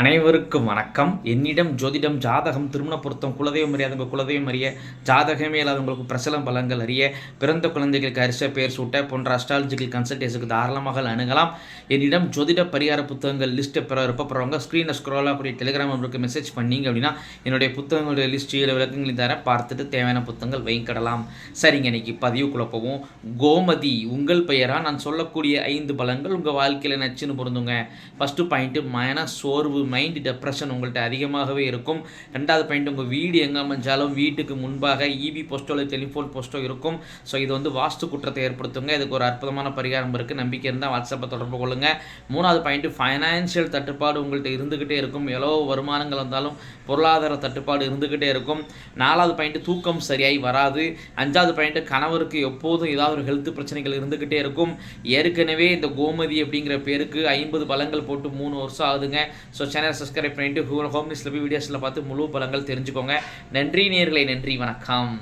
அனைவருக்கும் வணக்கம். என்னிடம் ஜோதிடம், ஜாதகம், திருமண பொருத்தம், குலதெய்வம் அறியாதவங்க குலதெய்வம் அறிய, ஜாதகமே இல்லாதவங்களுக்கு பிரசலம் பலங்கள் அறிய, பிறந்த குழந்தைகளுக்கு அரிச பேர் சூட்ட போன்ற அஸ்ட்ராலஜிக்கல் கன்சல்டேஷனுக்கு தாராளமாக அணுகலாம். என்னிடம் ஜோதிட பரிகார புத்தகங்கள் லிஸ்ட்டை விருப்பப்படுறவங்க ஸ்க்ரீனை ஸ்க்ரோலாக கூடிய டெலிகிராம் நம்பருக்கு மெசேஜ் பண்ணீங்க அப்படின்னா என்னுடைய புத்தகங்களுடைய லிஸ்ட் விளக்கங்களையும் தர பார்த்துட்டு தேவையான புத்தகங்கள் வைக்கிடலாம். சரிங்க, இன்னைக்கு பதிவுக்குள்ள போவோம். கோமதி, உங்கள் பெயரா நான் சொல்லக்கூடிய 5 பலன்கள் உங்கள் வாழ்க்கையில் நச்சுன்னு பொருந்துங்க. ஃபஸ்ட்டு பாயிண்ட்டு, மன சோர்வு, மைண்ட் டெப்ரெஷன் உங்கள்கிட்ட அதிகமாகவே இருக்கும். ரெண்டாவது பாயிண்ட், உங்கள் வீடு எங்கே அமைஞ்சாலும் வீட்டுக்கு முன்பாக இபி போஸ்டோ இல்லை டெலிஃபோன் போஸ்டோ இருக்கும். ஸோ இது வந்து வாஸ்து குற்றத்தை ஏற்படுத்துங்க. இதுக்கு ஒரு அற்புதமான பரிகாரம் இருக்குது. நம்பிக்கை இருந்தால் வாட்ஸ்அப்பை தொடர்பு கொள்ளுங்கள். மூணாவது பாயிண்ட், ஃபைனான்ஷியல் தட்டுப்பாடு உங்கள்கிட்ட இருந்துக்கிட்டே இருக்கும். எவ்வளோ வருமானங்கள் வந்தாலும் பொருளாதார தட்டுப்பாடு இருந்துக்கிட்டே இருக்கும். நாலாவது பாயிண்ட், தூக்கம் சரியாய் வராது. அஞ்சாவது பாயிண்ட், கணவருக்கு எப்போதும் ஏதாவது ஒரு ஹெல்த் பிரச்சனைகள் இருந்துக்கிட்டே இருக்கும். ஏற்கனவே இந்த கோமதி அப்படிங்கிற பேருக்கு 50 பலங்கள் போட்டு 3 வருஷம் ஆகுதுங்க. ஸோ சேனலை சப்ஸ்கிரைப் பண்ணிவிட்டு ஹோம் லிஸ்ட்டில் போய் வீடியோஸில் பார்த்து முழு பலங்கள் தெரிஞ்சுக்கோங்க. நன்றி நேயர்களே, நன்றி, வணக்கம்.